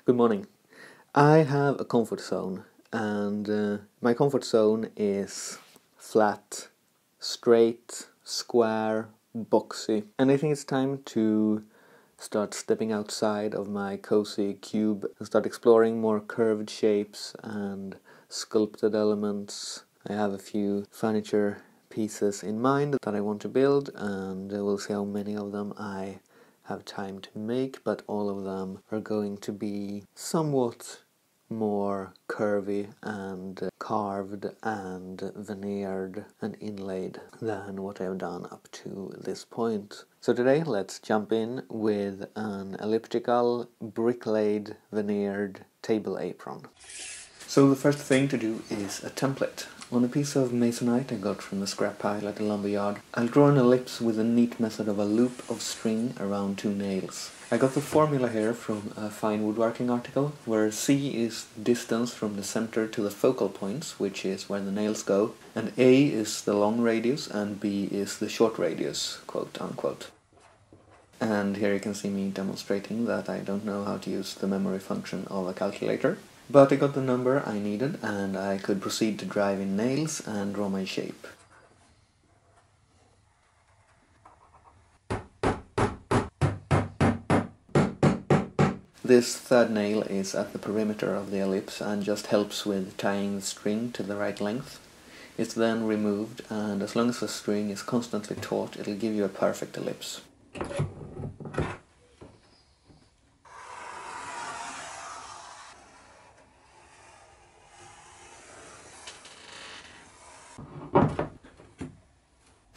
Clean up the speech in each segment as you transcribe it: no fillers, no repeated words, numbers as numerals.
Good morning. I have a comfort zone, and my comfort zone is flat, straight, square, boxy. And I think it's time to start stepping outside of my cozy cube and start exploring more curved shapes and sculpted elements. I have a few furniture pieces in mind that I want to build, and we'll see how many of them I have time to make, but all of them are going to be somewhat more curvy and carved and veneered and inlaid than what I've done up to this point. So today let's jump in with an elliptical brick-laid veneered table apron. So the first thing to do is a template. On a piece of masonite I got from the scrap pile at the lumberyard, I'll draw an ellipse with a neat method of a loop of string around 2 nails. I got the formula here from a fine woodworking article, where C is distance from the center to the focal points, which is where the nails go, and A is the long radius and B is the short radius, quote unquote. And here you can see me demonstrating that I don't know how to use the memory function of a calculator. But I got the number I needed, and I could proceed to drive in nails and draw my shape. This third nail is at the perimeter of the ellipse and just helps with tying the string to the right length. It's then removed, and as long as the string is constantly taut, it'll give you a perfect ellipse.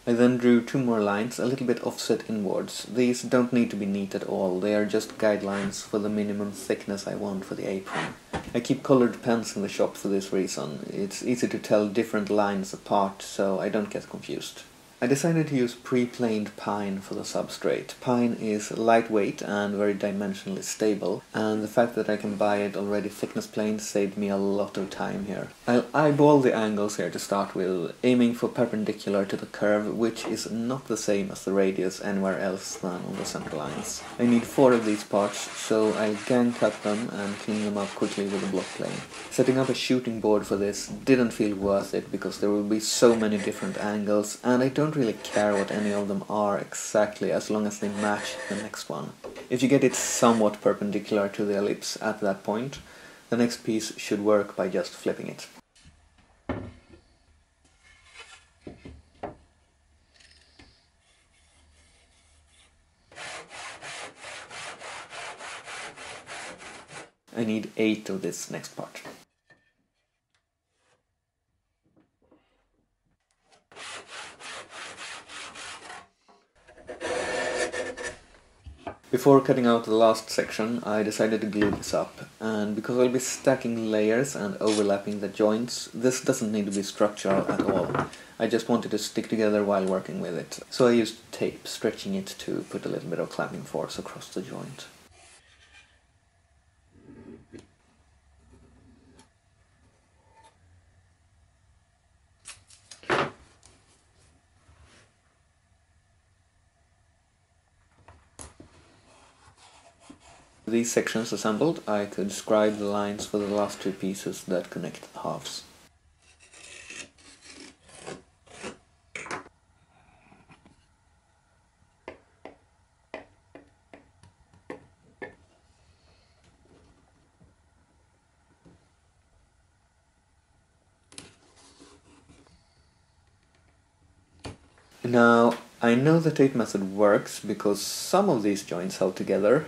I then drew 2 more lines, a little bit offset inwards. These don't need to be neat at all, they are just guidelines for the minimum thickness I want for the apron. I keep colored pens in the shop for this reason. It's easy to tell different lines apart, so I don't get confused. I decided to use pre-planed pine for the substrate. Pine is lightweight and very dimensionally stable, and the fact that I can buy it already thickness planed saved me a lot of time here. I'll eyeball the angles here to start with, aiming for perpendicular to the curve, which is not the same as the radius anywhere else than on the center lines. I need 4 of these parts, so I'll gang cut them and clean them up quickly with a block plane. Setting up a shooting board for this didn't feel worth it because there will be so many different angles, and I don't really care what any of them are exactly as long as they match the next one. If you get it somewhat perpendicular to the ellipse at that point, the next piece should work by just flipping it. I need 8 of this next part. Before cutting out the last section, I decided to glue this up, and because I'll be stacking layers and overlapping the joints, this doesn't need to be structural at all. I just wanted to stick together while working with it, so I used tape, stretching it to put a little bit of clamping force across the joint. With these sections assembled, I could scribe the lines for the last 2 pieces that connect the halves. Now, I know the tape method works because some of these joints held together,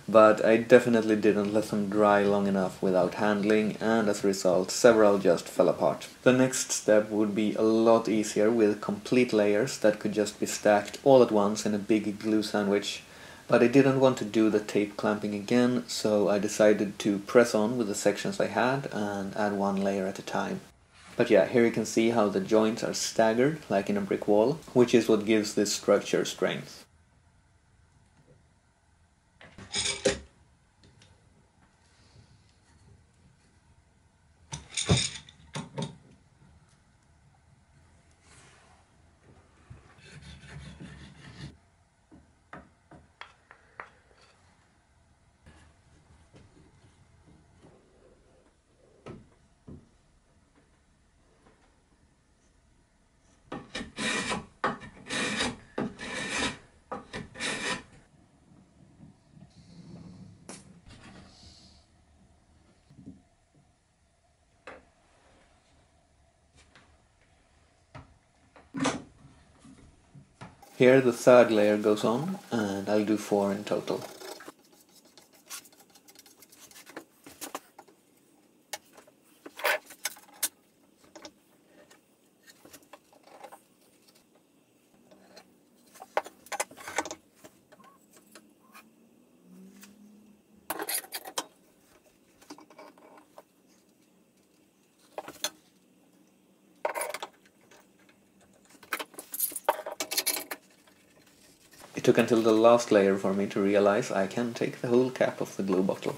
but I definitely didn't let them dry long enough without handling, and as a result several just fell apart. The next step would be a lot easier with complete layers that could just be stacked all at once in a big glue sandwich, but I didn't want to do the tape clamping again, so I decided to press on with the sections I had and add 1 layer at a time. But yeah, here you can see how the joints are staggered, like in a brick wall, which is what gives this structure strength. Here the third layer goes on, and I'll do 4 in total. It took until the last layer for me to realize I can take the whole cap off the glue bottle.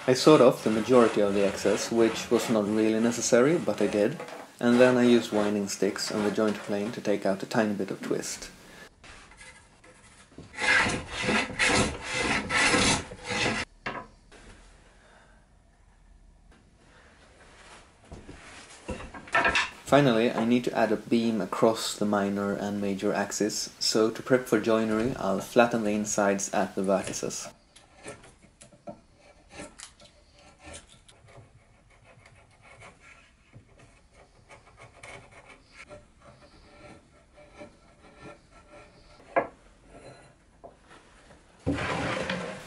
I sawed off the majority of the excess, which was not really necessary, but I did, and then I used winding sticks on the joint plane to take out a tiny bit of twist. Finally, I need to add a beam across the minor and major axis, so to prep for joinery I'll flatten the insides at the vertices.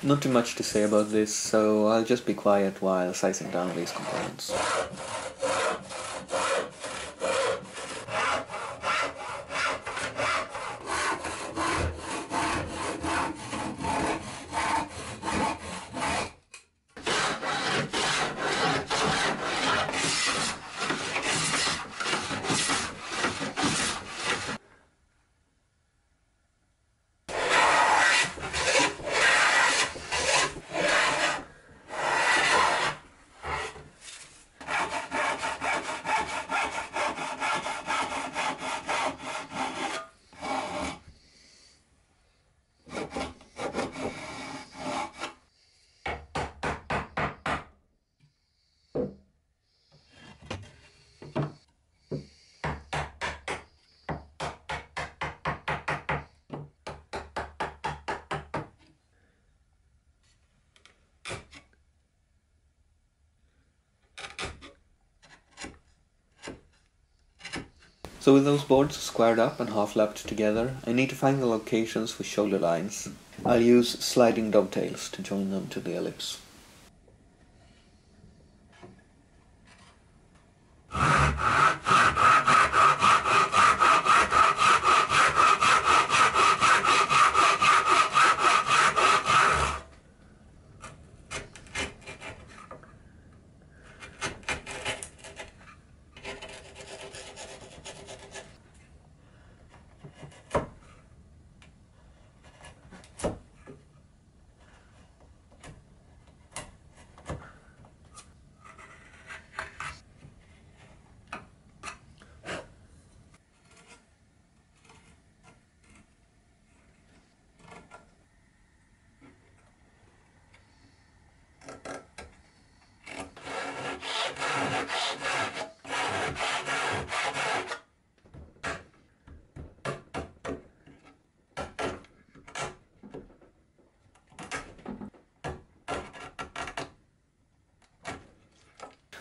Not too much to say about this, so I'll just be quiet while sizing down these components. So with those boards squared up and half-lapped together, I need to find the locations for shoulder lines. I'll use sliding dovetails to join them to the ellipse.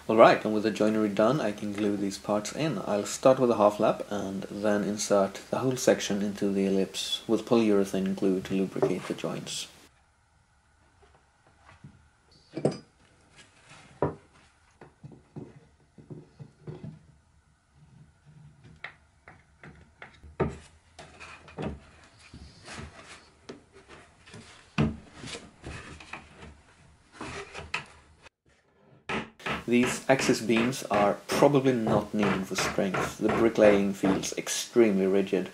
Alright, and with the joinery done, I can glue these parts in. I'll start with a half lap and then insert the whole section into the ellipse with polyurethane glue to lubricate the joints. These axis beams are probably not needed for strength. The bricklaying feels extremely rigid,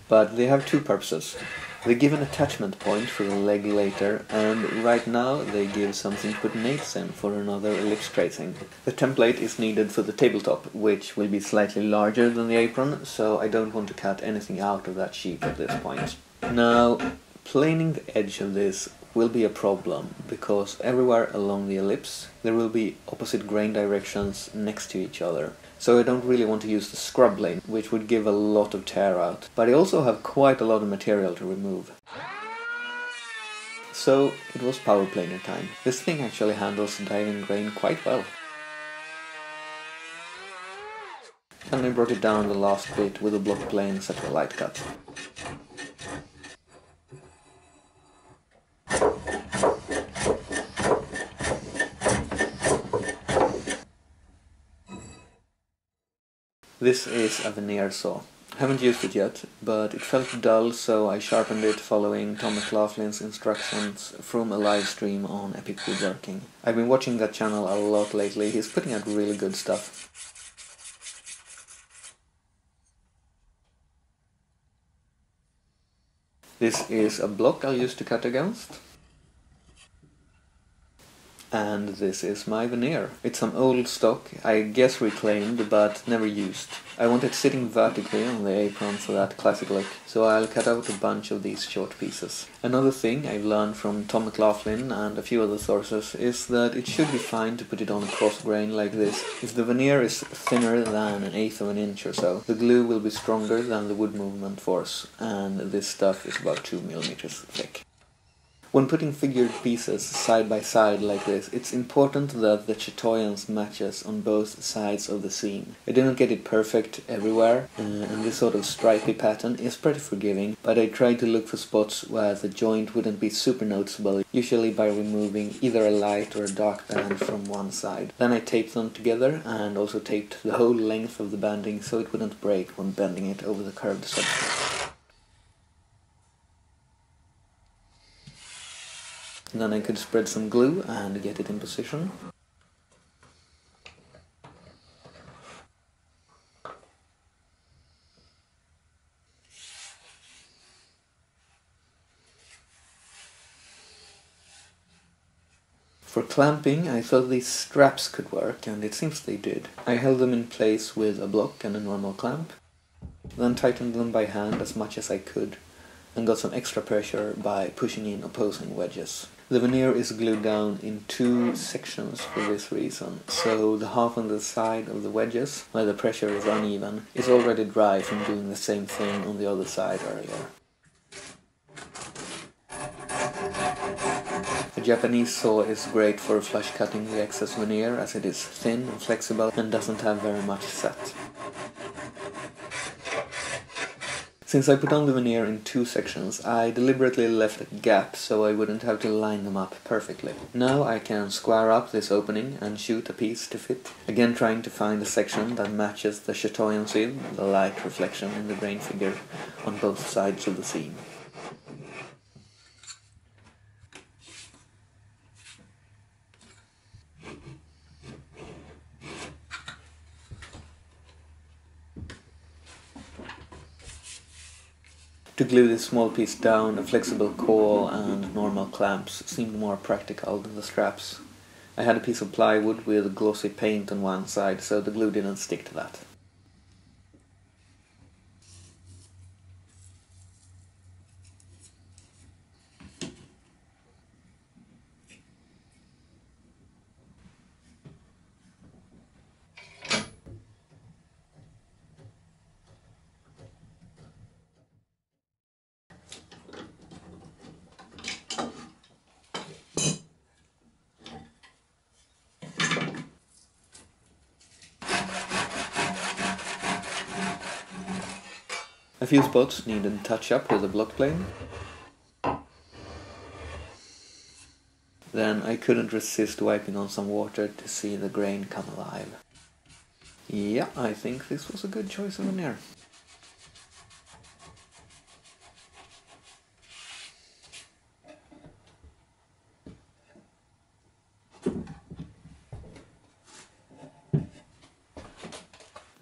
but they have two purposes. They give an attachment point for the leg later, and right now they give something to put nails in for another ellipse tracing. The template is needed for the tabletop, which will be slightly larger than the apron, so I don't want to cut anything out of that sheet at this point. Now, planing the edge of this will be a problem, because everywhere along the ellipse there will be opposite grain directions next to each other. So I don't really want to use the scrub plane, which would give a lot of tear out. But I also have quite a lot of material to remove. So it was power planer time. This thing actually handles diving grain quite well. And I brought it down the last bit with a block plane set for light cut. This is a veneer saw. I haven't used it yet, but it felt dull, so I sharpened it following Tom McLaughlin's instructions from a live stream on Epic Woodworking. I've been watching that channel a lot lately. He's putting out really good stuff. This is a block I'll use to cut against. And this is my veneer. It's some old stock, I guess reclaimed, but never used. I want it sitting vertically on the apron for that classic look, so I'll cut out a bunch of these short pieces. Another thing I've learned from Tom McLaughlin and a few other sources is that it should be fine to put it on a cross grain like this. If the veneer is thinner than 1/8 of an inch or so, the glue will be stronger than the wood movement force, and this stuff is about 2 millimeters thick. When putting figured pieces side by side like this, it's important that the chatoyance matches on both sides of the seam. I didn't get it perfect everywhere, and this sort of stripy pattern is pretty forgiving, but I tried to look for spots where the joint wouldn't be super noticeable, usually by removing either a light or a dark band from one side. Then I taped them together and also taped the whole length of the banding so it wouldn't break when bending it over the curved substrate. Then I could spread some glue and get it in position. For clamping, I thought these straps could work, and it seems they did. I held them in place with a block and a normal clamp, then tightened them by hand as much as I could, and got some extra pressure by pushing in opposing wedges. The veneer is glued down in 2 sections for this reason, so the half on the side of the wedges, where the pressure is uneven, is already dry from doing the same thing on the other side earlier. The Japanese saw is great for flush cutting the excess veneer, as it is thin and flexible and doesn't have very much set. Since I put on the veneer in 2 sections, I deliberately left a gap so I wouldn't have to line them up perfectly. Now I can square up this opening and shoot a piece to fit, again trying to find a section that matches the chatoyancy, the light reflection in the grain figure, on both sides of the seam. To glue this small piece down, a flexible caul and normal clamps seemed more practical than the straps. I had a piece of plywood with glossy paint on one side, so the glue didn't stick to that. A few spots needed touch-up with a block plane. Then I couldn't resist wiping on some water to see the grain come alive. Yeah, I think this was a good choice of veneer.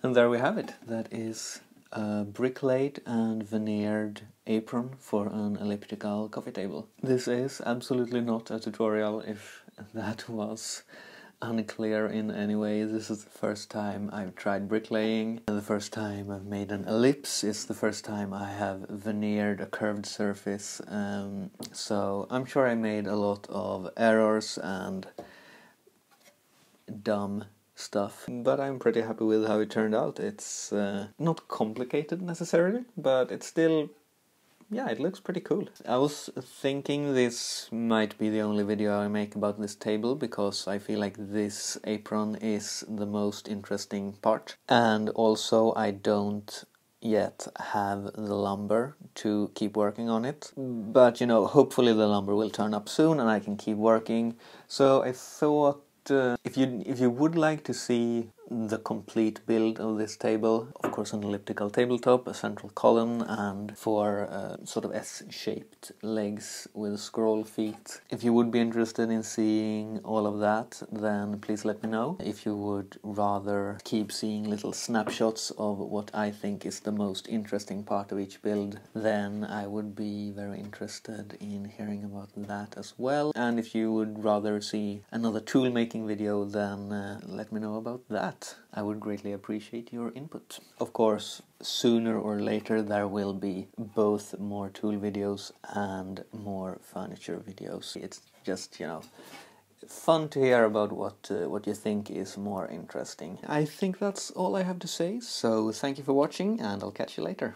And there we have it. That is a brick-laid and veneered apron for an elliptical coffee table. This is absolutely not a tutorial, if that was. unclear in any way. This is the first time I've tried bricklaying, and the first time I've made an ellipse. It's the first time I have veneered a curved surface, so I'm sure I made a lot of errors and dumb stuff, but I'm pretty happy with how it turned out. It's not complicated necessarily, but it's still, yeah, it looks pretty cool. I was thinking this might be the only video I make about this table, because I feel like this apron is the most interesting part, and also I don't yet have the lumber to keep working on it, but you know, hopefully the lumber will turn up soon and I can keep working. So I thought, if you would like to see the complete build of this table, of course an elliptical tabletop, a central column, and four sort of S-shaped legs with scroll feet. If you would be interested in seeing all of that, then please let me know. If you would rather keep seeing little snapshots of what I think is the most interesting part of each build, then I would be very interested in hearing about that as well. And if you would rather see another tool making video, then let me know about that. I would greatly appreciate your input. Of course, sooner or later there will be both more tool videos and more furniture videos. It's just, you know, fun to hear about what you think is more interesting. I think that's all I have to say, so thank you for watching and I'll catch you later.